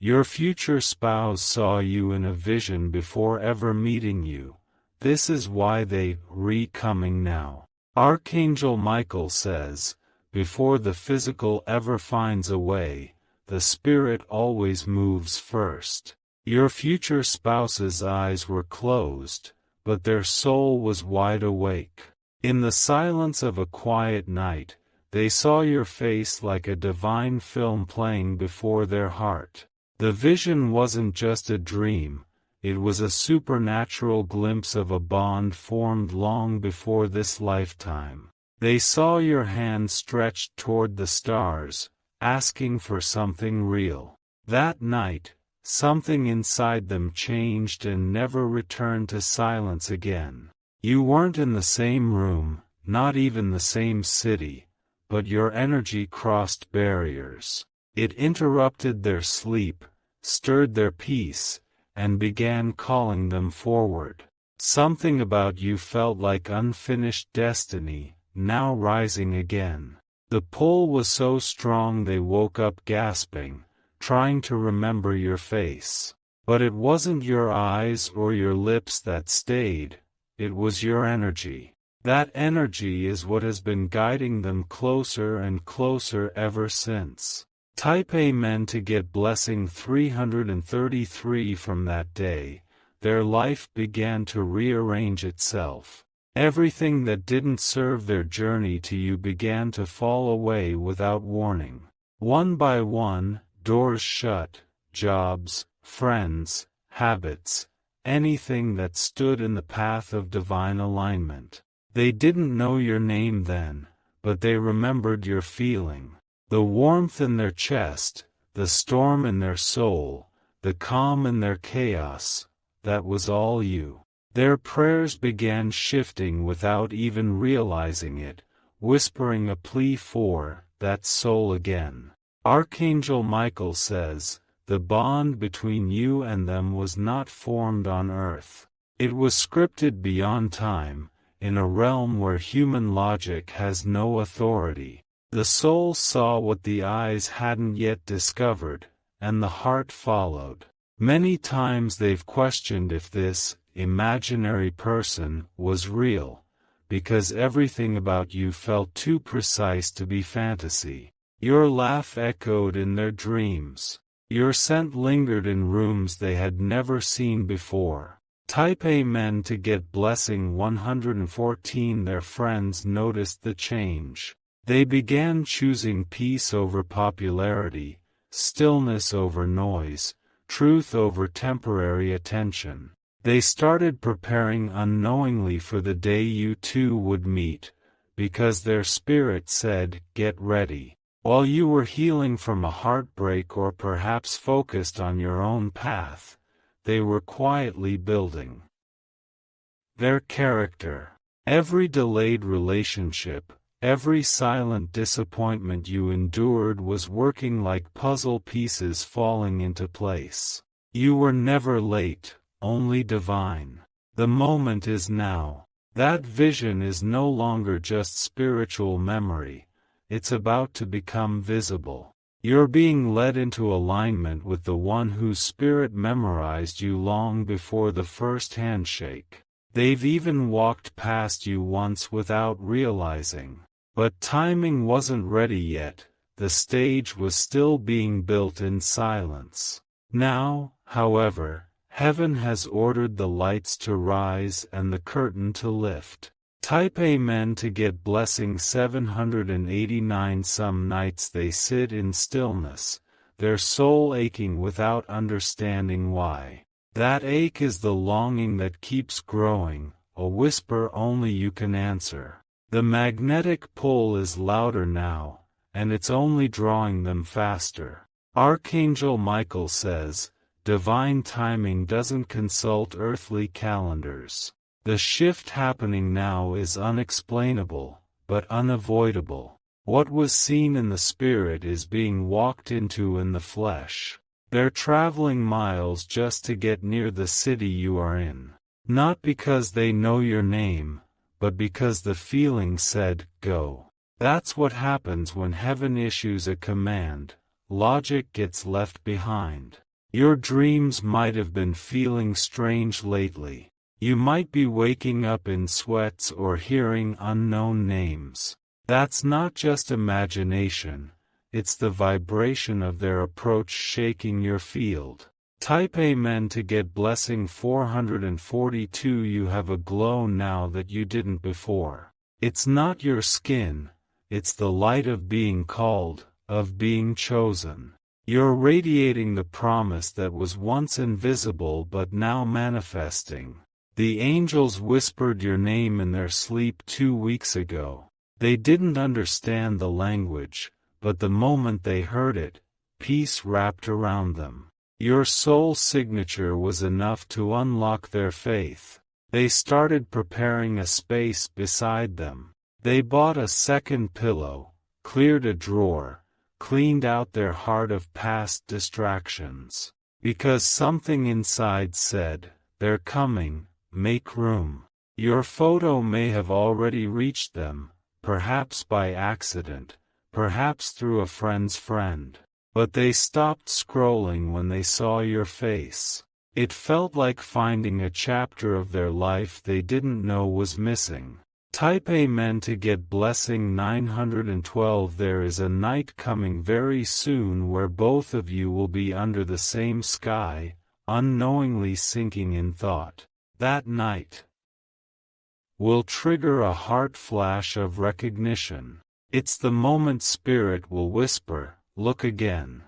Your future spouse saw you in a vision before ever meeting you. This is why they coming now. Archangel Michael says, before the physical ever finds a way, the spirit always moves first. Your future spouse's eyes were closed, but their soul was wide awake. In the silence of a quiet night, they saw your face like a divine film playing before their heart. The vision wasn't just a dream, it was a supernatural glimpse of a bond formed long before this lifetime. They saw your hand stretched toward the stars, asking for something real. That night, something inside them changed and never returned to silence again. You weren't in the same room, not even the same city, but your energy crossed barriers. It interrupted their sleep, stirred their peace, and began calling them forward. Something about you felt like unfinished destiny, now rising again. The pull was so strong they woke up gasping, trying to remember your face. But it wasn't your eyes or your lips that stayed, it was your energy. That energy is what has been guiding them closer and closer ever since. Type Amen to get blessing 333 from that day. Their life began to rearrange itself. Everything that didn't serve their journey to you began to fall away without warning. One by one, doors shut, jobs, friends, habits, anything that stood in the path of divine alignment. They didn't know your name then, but they remembered your feeling. The warmth in their chest, the storm in their soul, the calm in their chaos, that was all you. Their prayers began shifting without even realizing it, whispering a plea for that soul again. Archangel Michael says, the bond between you and them was not formed on earth. It was scripted beyond time, in a realm where human logic has no authority. The soul saw what the eyes hadn't yet discovered, and the heart followed. Many times they've questioned if this imaginary person was real, because everything about you felt too precise to be fantasy. Your laugh echoed in their dreams. Your scent lingered in rooms they had never seen before. Type Amen to get blessing 114. Their friends noticed the change. They began choosing peace over popularity, stillness over noise, truth over temporary attention. They started preparing unknowingly for the day you two would meet, because their spirit said, "Get ready." While you were healing from a heartbreak or perhaps focused on your own path, they were quietly building their character. Every delayed relationship, every silent disappointment you endured was working like puzzle pieces falling into place. You were never late, only divine. The moment is now. That vision is no longer just spiritual memory. It's about to become visible. You're being led into alignment with the one whose spirit memorized you long before the first handshake. They've even walked past you once without realizing. But timing wasn't ready yet. The stage was still being built in silence. Now, however, heaven has ordered the lights to rise and the curtain to lift. Type Amen to get blessing 789. Some nights they sit in stillness, their soul aching without understanding why. That ache is the longing that keeps growing, a whisper only you can answer. The magnetic pull is louder now, and it's only drawing them faster. Archangel Michael says, divine timing doesn't consult earthly calendars. The shift happening now is unexplainable, but unavoidable. What was seen in the spirit is being walked into in the flesh. They're traveling miles just to get near the city you are in. Not because they know your name, but because the feeling said, go. That's what happens when heaven issues a command. Logic gets left behind. Your dreams might have been feeling strange lately. You might be waking up in sweats or hearing unknown names. That's not just imagination, it's the vibration of their approach shaking your field. Type Amen to get blessing 442. You have a glow now that you didn't before. It's not your skin, it's the light of being called, of being chosen. You're radiating the promise that was once invisible but now manifesting. The angels whispered your name in their sleep 2 weeks ago. They didn't understand the language, but the moment they heard it, peace wrapped around them. Your soul signature was enough to unlock their faith. They started preparing a space beside them. They bought a second pillow, cleared a drawer, cleaned out their heart of past distractions. Because something inside said, "They're coming, make room." Your photo may have already reached them, perhaps by accident, perhaps through a friend's friend. But they stopped scrolling when they saw your face. It felt like finding a chapter of their life they didn't know was missing. Type Amen to get blessing 912. There is a night coming very soon where both of you will be under the same sky, unknowingly sinking in thought. That night will trigger a heart flash of recognition. It's the moment Spirit will whisper, "Look again."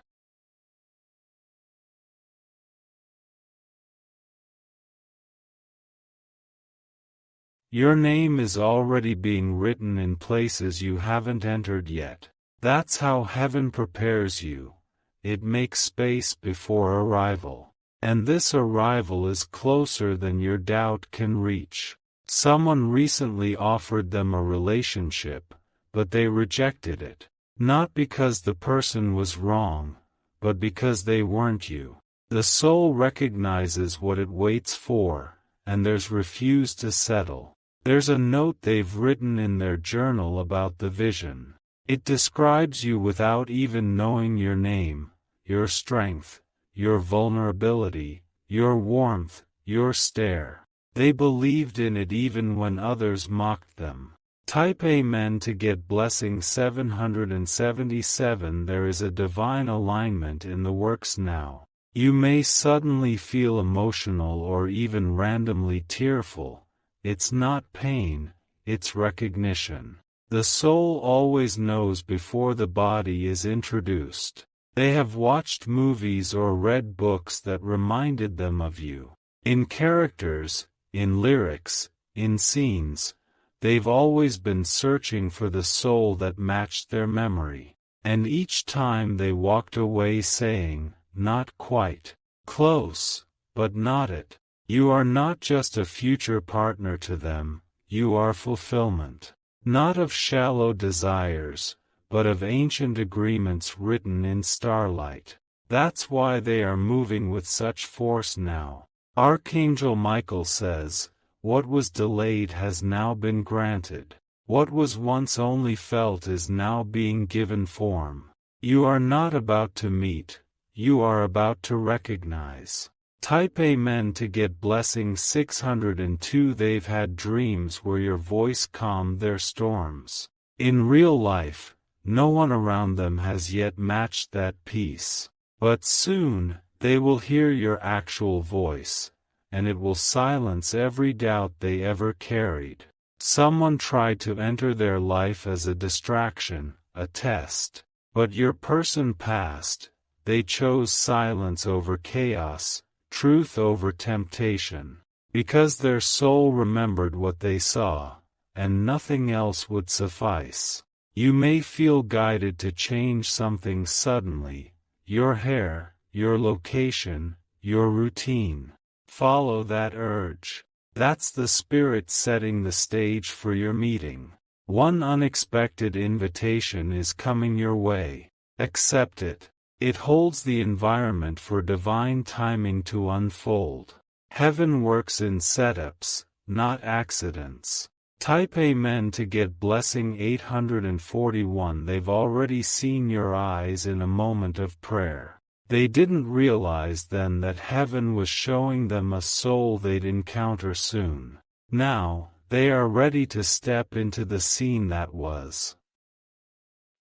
Your name is already being written in places you haven't entered yet. That's how heaven prepares you. It makes space before arrival. And this arrival is closer than your doubt can reach. Someone recently offered them a relationship, but they rejected it. Not because the person was wrong, but because they weren't you. The soul recognizes what it waits for, and there's refuse to settle. There's a note they've written in their journal about the vision. It describes you without even knowing your name, your strength, your vulnerability, your warmth, your stare. They believed in it even when others mocked them. Type Amen to get blessing 777. There is a divine alignment in the works now. You may suddenly feel emotional or even randomly tearful. It's not pain, it's recognition. The soul always knows before the body is introduced. They have watched movies or read books that reminded them of you. In characters, in lyrics, in scenes, they've always been searching for the soul that matched their memory. And each time they walked away saying, "Not quite. Close, but not it." You are not just a future partner to them, you are fulfillment. Not of shallow desires, but of ancient agreements written in starlight. That's why they are moving with such force now. Archangel Michael says, "What was delayed has now been granted. What was once only felt is now being given form." You are not about to meet, you are about to recognize. Type Amen to get blessing 602. They've had dreams where your voice calmed their storms. In real life, no one around them has yet matched that peace. But soon, they will hear your actual voice, and it will silence every doubt they ever carried. Someone tried to enter their life as a distraction, a test. But your person passed. They chose silence over chaos, truth over temptation, because their soul remembered what they saw, and nothing else would suffice. You may feel guided to change something suddenly, your hair, your location, your routine. Follow that urge. That's the Spirit setting the stage for your meeting. One unexpected invitation is coming your way. Accept it. It holds the environment for divine timing to unfold. Heaven works in setups, not accidents. Type Amen to get blessing 841. They've already seen your eyes in a moment of prayer. They didn't realize then that heaven was showing them a soul they'd encounter soon. Now, they are ready to step into the scene that was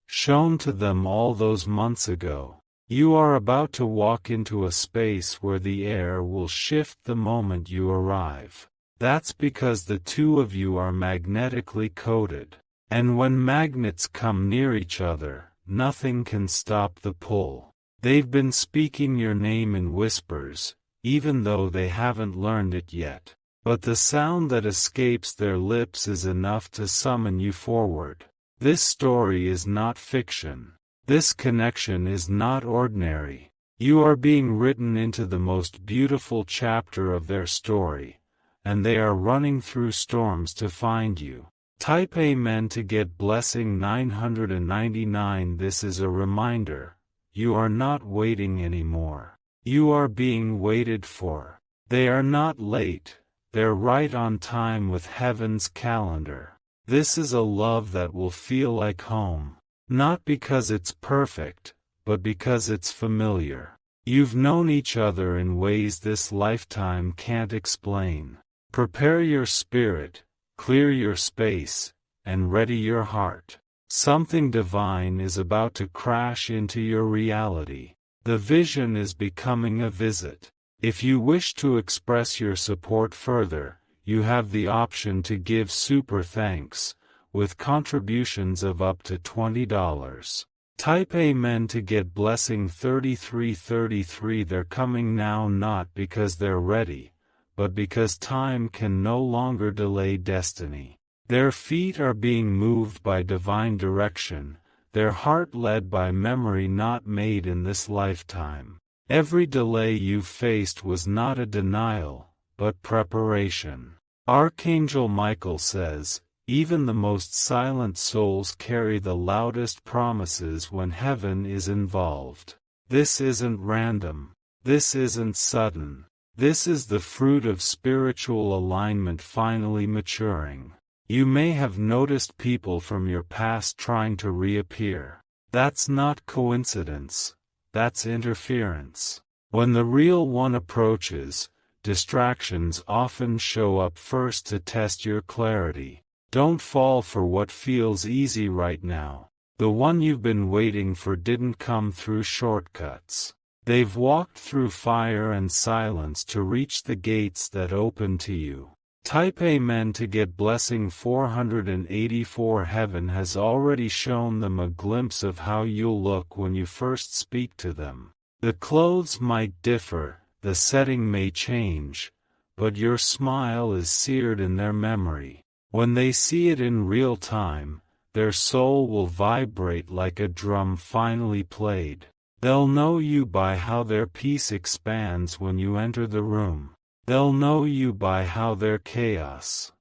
shown to them all those months ago. You are about to walk into a space where the air will shift the moment you arrive. That's because the two of you are magnetically coated. And when magnets come near each other, nothing can stop the pull. They've been speaking your name in whispers, even though they haven't learned it yet. But the sound that escapes their lips is enough to summon you forward. This story is not fiction. This connection is not ordinary. You are being written into the most beautiful chapter of their story, and they are running through storms to find you. Type Amen to get blessing 999. This is a reminder. You are not waiting anymore. You are being waited for. They are not late. They're right on time with heaven's calendar. This is a love that will feel like home. Not because it's perfect, but because it's familiar. You've known each other in ways this lifetime can't explain. Prepare your spirit, clear your space, and ready your heart. Something divine is about to crash into your reality. The vision is becoming a visit. If you wish to express your support further, you have the option to give super thanks, with contributions of up to $20. Type Amen to get blessing 3333. They're coming now not because they're ready, but because time can no longer delay destiny. Their feet are being moved by divine direction, their heart led by memory not made in this lifetime. Every delay you faced was not a denial, but preparation. Archangel Michael says, even the most silent souls carry the loudest promises when heaven is involved. This isn't random. This isn't sudden. This is the fruit of spiritual alignment finally maturing. You may have noticed people from your past trying to reappear. That's not coincidence. That's interference. When the real one approaches, distractions often show up first to test your clarity. Don't fall for what feels easy right now. The one you've been waiting for didn't come through shortcuts. They've walked through fire and silence to reach the gates that open to you. Type Amen to get blessing 484. Heaven has already shown them a glimpse of how you'll look when you first speak to them. The clothes might differ, the setting may change, but your smile is seared in their memory. When they see it in real time, their soul will vibrate like a drum finally played. They'll know you by how their peace expands when you enter the room. They'll know you by how their chaos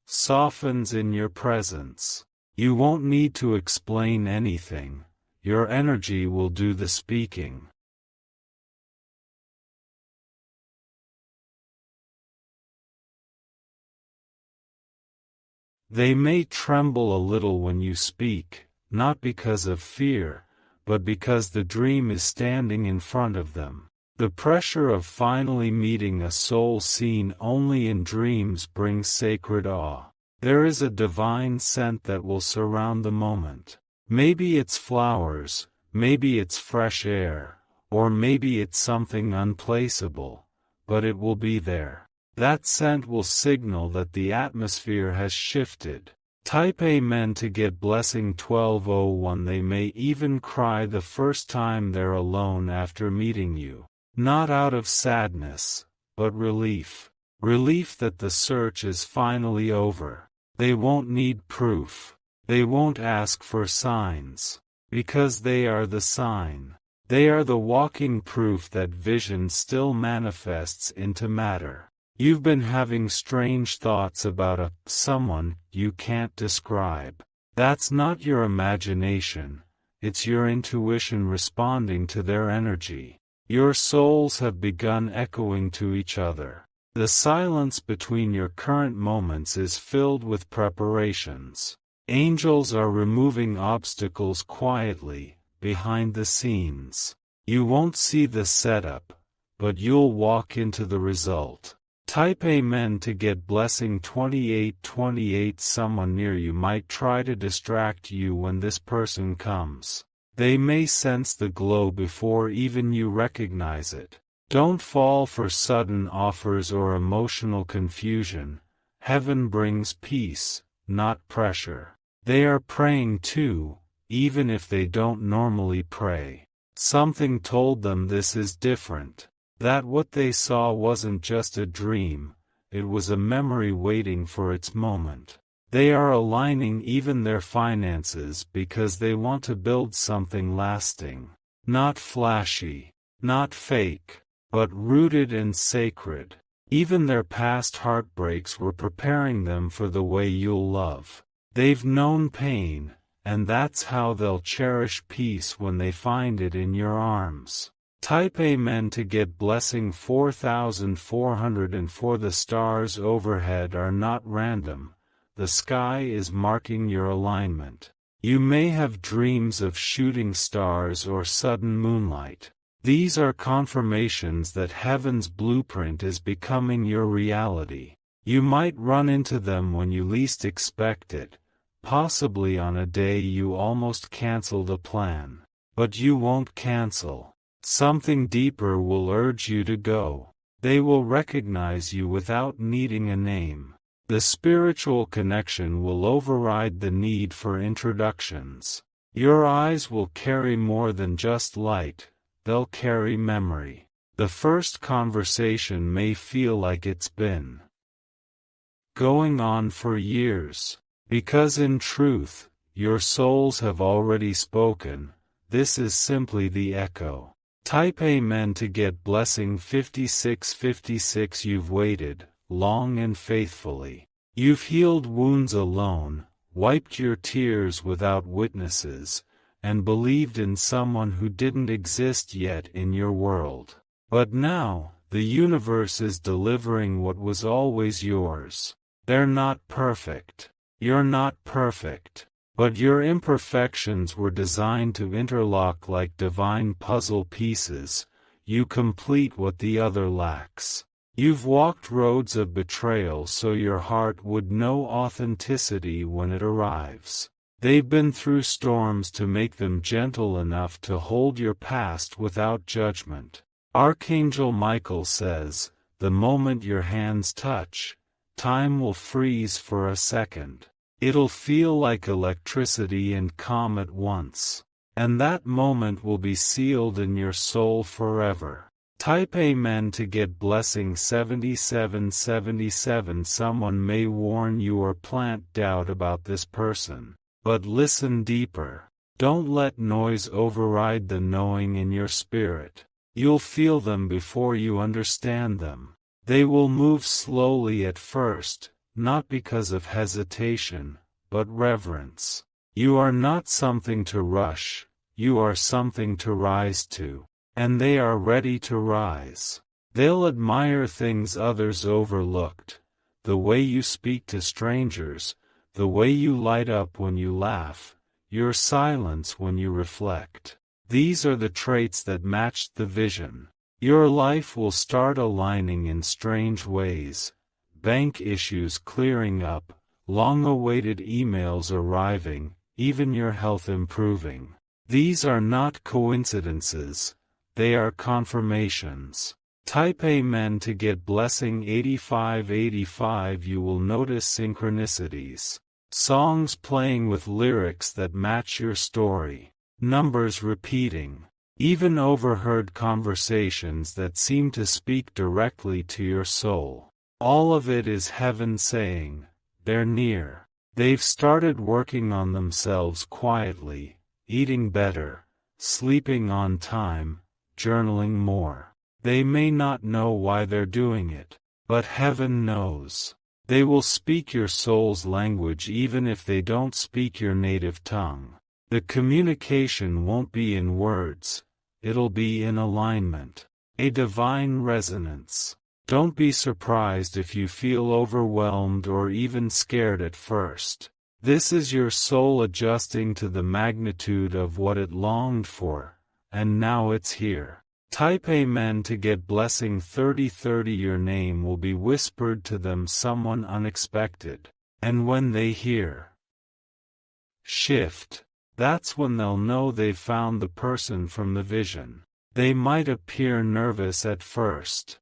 softens in your presence. You won't need to explain anything. Your energy will do the speaking. They may tremble a little when you speak, not because of fear, but because the dream is standing in front of them. The pressure of finally meeting a soul seen only in dreams brings sacred awe. There is a divine scent that will surround the moment. Maybe it's flowers, maybe it's fresh air, or maybe it's something unplaceable, but it will be there. That scent will signal that the atmosphere has shifted. Type Amen to get blessing 1201. They may even cry the first time they're alone after meeting you. Not out of sadness, but relief. Relief that the search is finally over. They won't need proof. They won't ask for signs. Because they are the sign. They are the walking proof that vision still manifests into matter. You've been having strange thoughts about someone you can't describe. That's not your imagination, it's your intuition responding to their energy. Your souls have begun echoing to each other. The silence between your current moments is filled with preparations. Angels are removing obstacles quietly, behind the scenes. You won't see the setup, but you'll walk into the result. Type Amen to get blessing 2828. Someone near you might try to distract you when this person comes. They may sense the glow before even you recognize it. Don't fall for sudden offers or emotional confusion. Heaven brings peace, not pressure. They are praying too, even if they don't normally pray. Something told them this is different. That what they saw wasn't just a dream, it was a memory waiting for its moment. They are aligning even their finances because they want to build something lasting. Not flashy, not fake, but rooted and sacred. Even their past heartbreaks were preparing them for the way you'll love. They've known pain, and that's how they'll cherish peace when they find it in your arms. Type Amen to get blessing 4404. The stars overhead are not random. The sky is marking your alignment. You may have dreams of shooting stars or sudden moonlight. These are confirmations that heaven's blueprint is becoming your reality. You might run into them when you least expect it, possibly on a day you almost canceled a plan. But you won't cancel. Something deeper will urge you to go. They will recognize you without needing a name. The spiritual connection will override the need for introductions. Your eyes will carry more than just light, they'll carry memory. The first conversation may feel like it's been going on for years, because in truth, your souls have already spoken. This is simply the echo. Type Amen to get blessing 5656. You've waited long and faithfully. You've healed wounds alone, wiped your tears without witnesses, and believed in someone who didn't exist yet in your world. But now, the universe is delivering what was always yours. They're not perfect. You're not perfect. But your imperfections were designed to interlock like divine puzzle pieces. You complete what the other lacks. You've walked roads of betrayal so your heart would know authenticity when it arrives. They've been through storms to make them gentle enough to hold your past without judgment. Archangel Michael says, the moment your hands touch, time will freeze for a second. It'll feel like electricity and calm at once. And that moment will be sealed in your soul forever. Type Amen to get blessing 7777. Someone may warn you or plant doubt about this person. But listen deeper. Don't let noise override the knowing in your spirit. You'll feel them before you understand them. They will move slowly at first, not because of hesitation, but reverence. You are not something to rush, you are something to rise to. And they are ready to rise. They'll admire things others overlooked. The way you speak to strangers, the way you light up when you laugh, your silence when you reflect. These are the traits that matched the vision. Your life will start aligning in strange ways. Bank issues clearing up, long-awaited emails arriving, even your health improving. These are not coincidences, they are confirmations. Type Amen to get blessing 8585. You will notice synchronicities. Songs playing with lyrics that match your story. Numbers repeating. Even overheard conversations that seem to speak directly to your soul. All of it is heaven saying, they're near. They've started working on themselves quietly, eating better, sleeping on time, journaling more. They may not know why they're doing it, but heaven knows. They will speak your soul's language even if they don't speak your native tongue. The communication won't be in words, it'll be in alignment. A divine resonance. Don't be surprised if you feel overwhelmed or even scared at first. This is your soul adjusting to the magnitude of what it longed for, and now it's here. Type Amen to get blessing 3030. Your name will be whispered to them, someone unexpected. And when they hear shift, that's when they'll know they've found the person from the vision. They might appear nervous at first.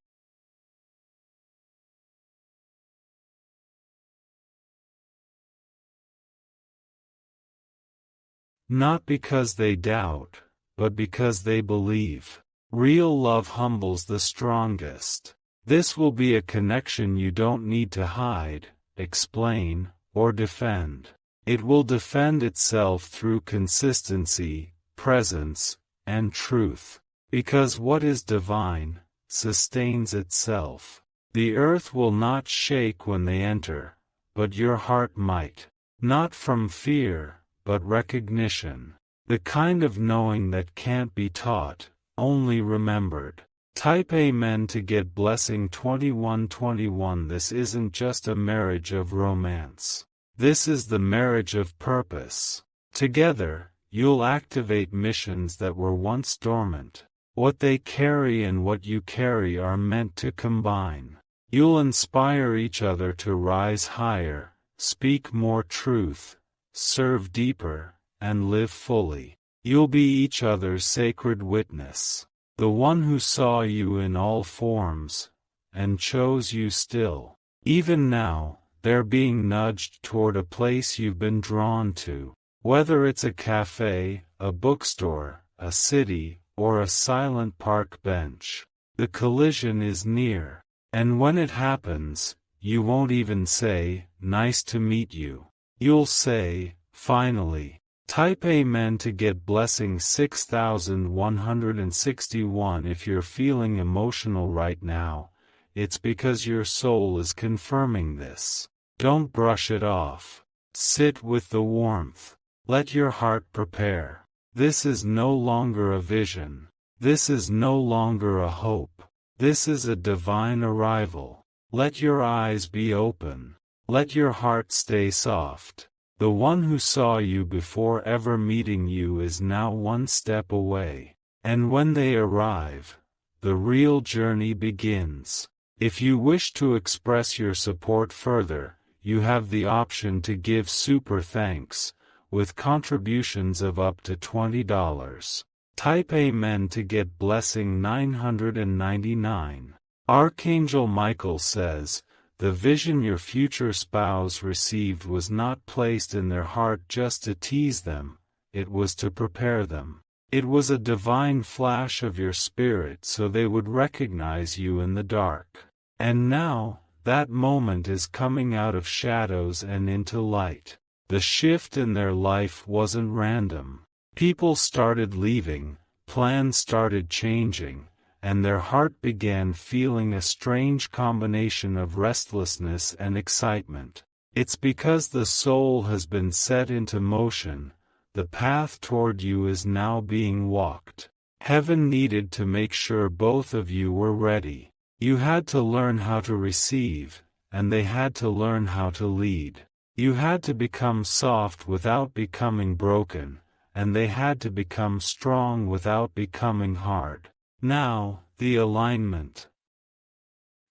Not because they doubt, but because they believe. Real love humbles the strongest. This will be a connection you don't need to hide, explain, or defend. It will defend itself through consistency, presence, and truth. Because what is divine sustains itself. The earth will not shake when they enter, but your heart might. Not from fear, but recognition. The kind of knowing that can't be taught, only remembered. Type Amen to get blessing 2121. This isn't just a marriage of romance. This is the marriage of purpose. Together, you'll activate missions that were once dormant. What they carry and what you carry are meant to combine. You'll inspire each other to rise higher, speak more truth, serve deeper, and live fully. You'll be each other's sacred witness. The one who saw you in all forms, and chose you still. Even now, they're being nudged toward a place you've been drawn to. Whether it's a cafe, a bookstore, a city, or a silent park bench. The collision is near. And when it happens, you won't even say, "Nice to meet you." You'll say, "Finally." Type Amen to get blessing 6161. If you're feeling emotional right now, it's because your soul is confirming this. Don't brush it off. Sit with the warmth. Let your heart prepare. This is no longer a vision. This is no longer a hope. This is a divine arrival. Let your eyes be open. Let your heart stay soft. The one who saw you before ever meeting you is now one step away. And when they arrive, the real journey begins. If you wish to express your support further, you have the option to give super thanks, with contributions of up to $20. Type Amen to get blessing 999. Archangel Michael says, the vision your future spouse received was not placed in their heart just to tease them, it was to prepare them. It was a divine flash of your spirit so they would recognize you in the dark. And now, that moment is coming out of shadows and into light. The shift in their life wasn't random. People started leaving, plans started changing, and their heart began feeling a strange combination of restlessness and excitement. It's because the soul has been set into motion. The path toward you is now being walked. Heaven needed to make sure both of you were ready. You had to learn how to receive, and they had to learn how to lead. You had to become soft without becoming broken, and they had to become strong without becoming hard. Now, the alignment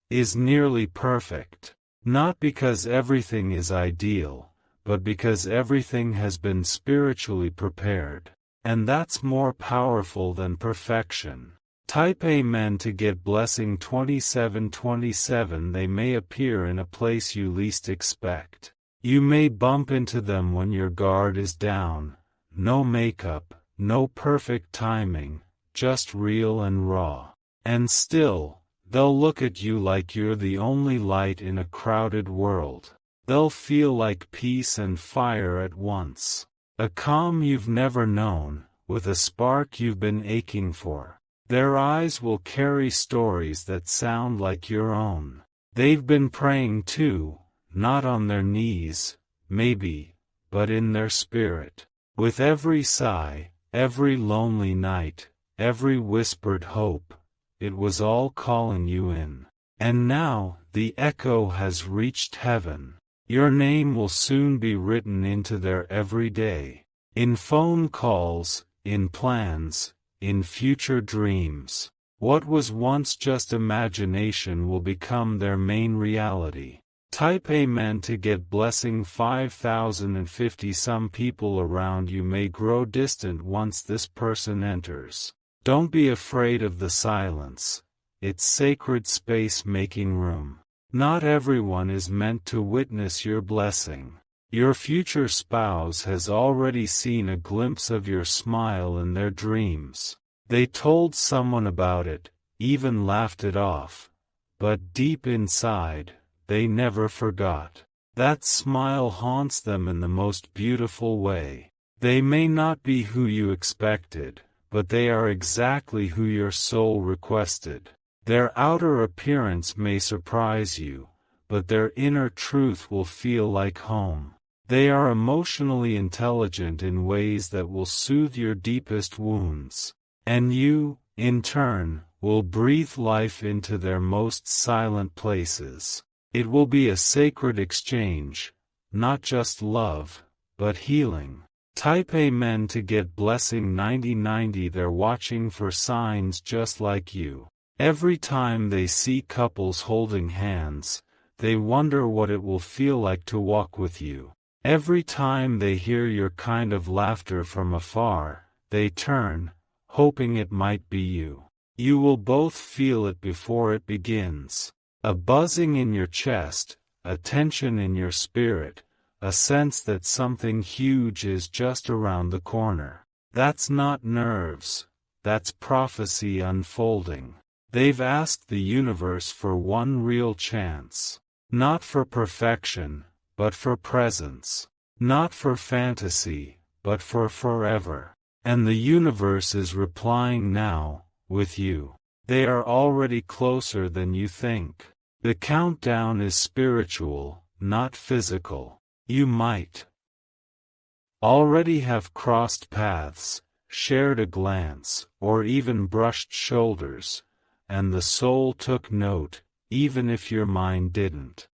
is nearly perfect. Not because everything is ideal, but because everything has been spiritually prepared. And that's more powerful than perfection. Type Amen to get blessing 2727. They may appear in a place you least expect. You may bump into them when your guard is down. No makeup, no perfect timing, just real and raw. And still, they'll look at you like you're the only light in a crowded world. They'll feel like peace and fire at once. A calm you've never known, with a spark you've been aching for. Their eyes will carry stories that sound like your own. They've been praying too, not on their knees, maybe, but in their spirit. With every sigh, every lonely night, every whispered hope, it was all calling you in. And now, the echo has reached heaven. Your name will soon be written into their every day. In phone calls, in plans, in future dreams. What was once just imagination will become their main reality. Type Amen to get blessing 5050. Some people around you may grow distant once this person enters. Don't be afraid of the silence. It's sacred space making room. Not everyone is meant to witness your blessing. Your future spouse has already seen a glimpse of your smile in their dreams. They told someone about it, even laughed it off. But deep inside, they never forgot. That smile haunts them in the most beautiful way. They may not be who you expected, but they are exactly who your soul requested. Their outer appearance may surprise you, but their inner truth will feel like home. They are emotionally intelligent in ways that will soothe your deepest wounds. And you, in turn, will breathe life into their most silent places. It will be a sacred exchange, not just love, but healing. Type Amen to get blessing 9090. They're watching for signs just like you. Every time they see couples holding hands, they wonder what it will feel like to walk with you. Every time they hear your kind of laughter from afar, they turn, hoping it might be you. You will both feel it before it begins. A buzzing in your chest, a tension in your spirit, a sense that something huge is just around the corner. That's not nerves, that's prophecy unfolding. They've asked the universe for one real chance. Not for perfection, but for presence. Not for fantasy, but for forever. And the universe is replying now, with you. They are already closer than you think. The countdown is spiritual, not physical. You might already have crossed paths, shared a glance, or even brushed shoulders, and the soul took note, even if your mind didn't.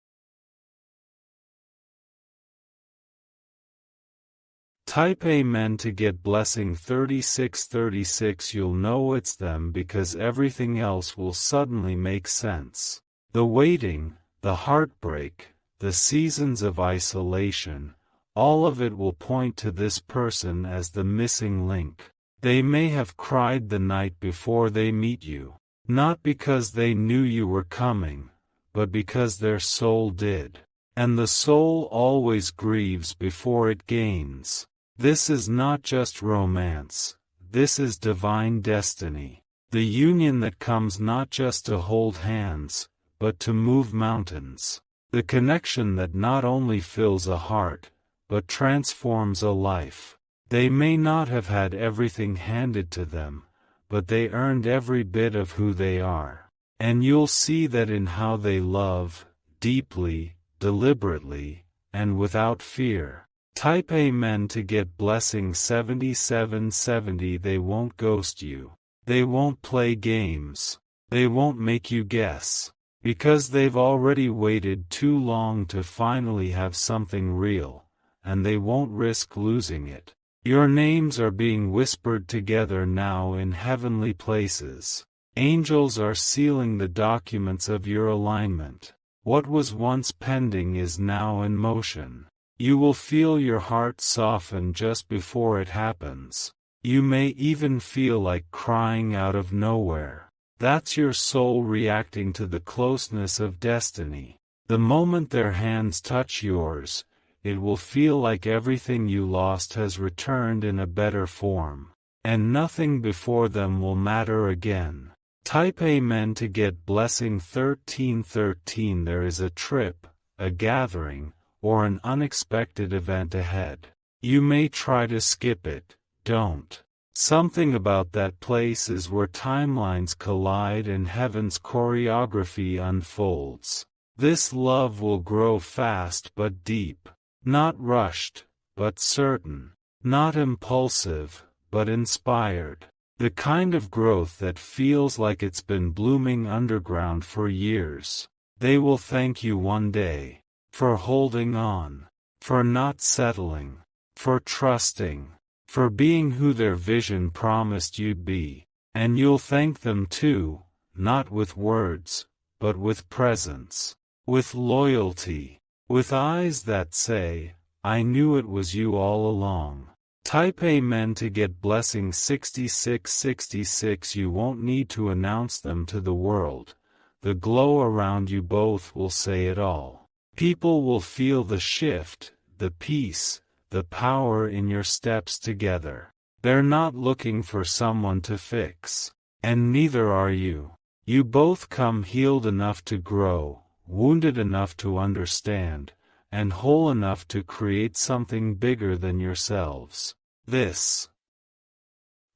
Type Amen to get blessing 3636. You'll know it's them because everything else will suddenly make sense. The waiting, the heartbreak, the seasons of isolation, all of it will point to this person as the missing link. They may have cried the night before they meet you, not because they knew you were coming, but because their soul did. And the soul always grieves before it gains. This is not just romance, this is divine destiny. The union that comes not just to hold hands, but to move mountains. The connection that not only fills a heart, but transforms a life. They may not have had everything handed to them, but they earned every bit of who they are. And you'll see that in how they love, deeply, deliberately, and without fear. Type Amen to get blessing 7770. They won't ghost you. They won't play games. They won't make you guess. Because they've already waited too long to finally have something real, and they won't risk losing it. Your names are being whispered together now in heavenly places. Angels are sealing the documents of your alignment. What was once pending is now in motion. You will feel your heart soften just before it happens. You may even feel like crying out of nowhere. That's your soul reacting to the closeness of destiny. The moment their hands touch yours, it will feel like everything you lost has returned in a better form. And nothing before them will matter again. Type Amen to get blessing 1313. There is a trip, a gathering, or an unexpected event ahead. You may try to skip it, don't. Something about that place is where timelines collide and heaven's choreography unfolds. This love will grow fast but deep. Not rushed, but certain. Not impulsive, but inspired. The kind of growth that feels like it's been blooming underground for years. They will thank you one day. For holding on. For not settling. For trusting. for being who their vision promised you'd be. And you'll thank them too, not with words, but with presence, with loyalty, with eyes that say, I knew it was you all along. Type Amen to get blessing 6666. You won't need to announce them to the world. The glow around you both will say it all. People will feel the shift, the peace, the power in your steps together. They're not looking for someone to fix. And neither are you. You both come healed enough to grow, wounded enough to understand, and whole enough to create something bigger than yourselves. This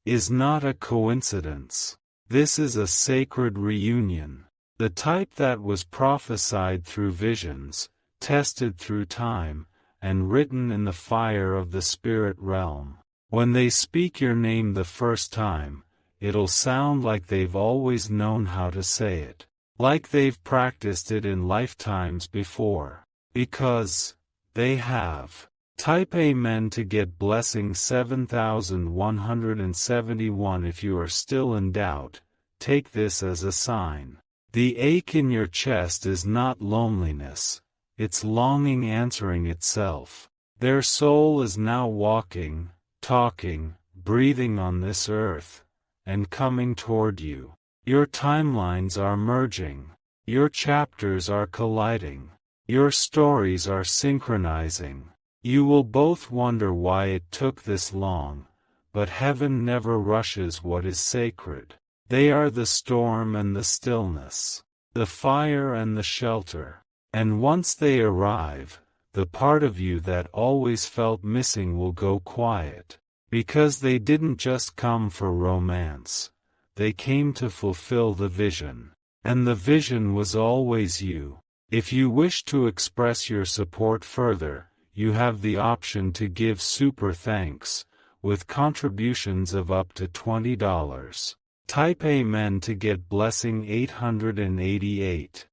is not a coincidence. This is a sacred reunion. The type that was prophesied through visions, tested through time, and written in the fire of the spirit realm. When they speak your name the first time, it'll sound like they've always known how to say it. Like they've practiced it in lifetimes before. Because they have. Type Amen to get blessing 7171. If you are still in doubt, take this as a sign. The ache in your chest is not loneliness. It's longing answering itself. Their soul is now walking, talking, breathing on this earth, and coming toward you. Your timelines are merging. Your chapters are colliding. Your stories are synchronizing. You will both wonder why it took this long, but heaven never rushes what is sacred. They are the storm and the stillness, the fire and the shelter. And once they arrive, the part of you that always felt missing will go quiet. Because they didn't just come for romance. They came to fulfill the vision. And the vision was always you. If you wish to express your support further, you have the option to give super thanks, with contributions of up to $20. Type Amen to get blessing 888.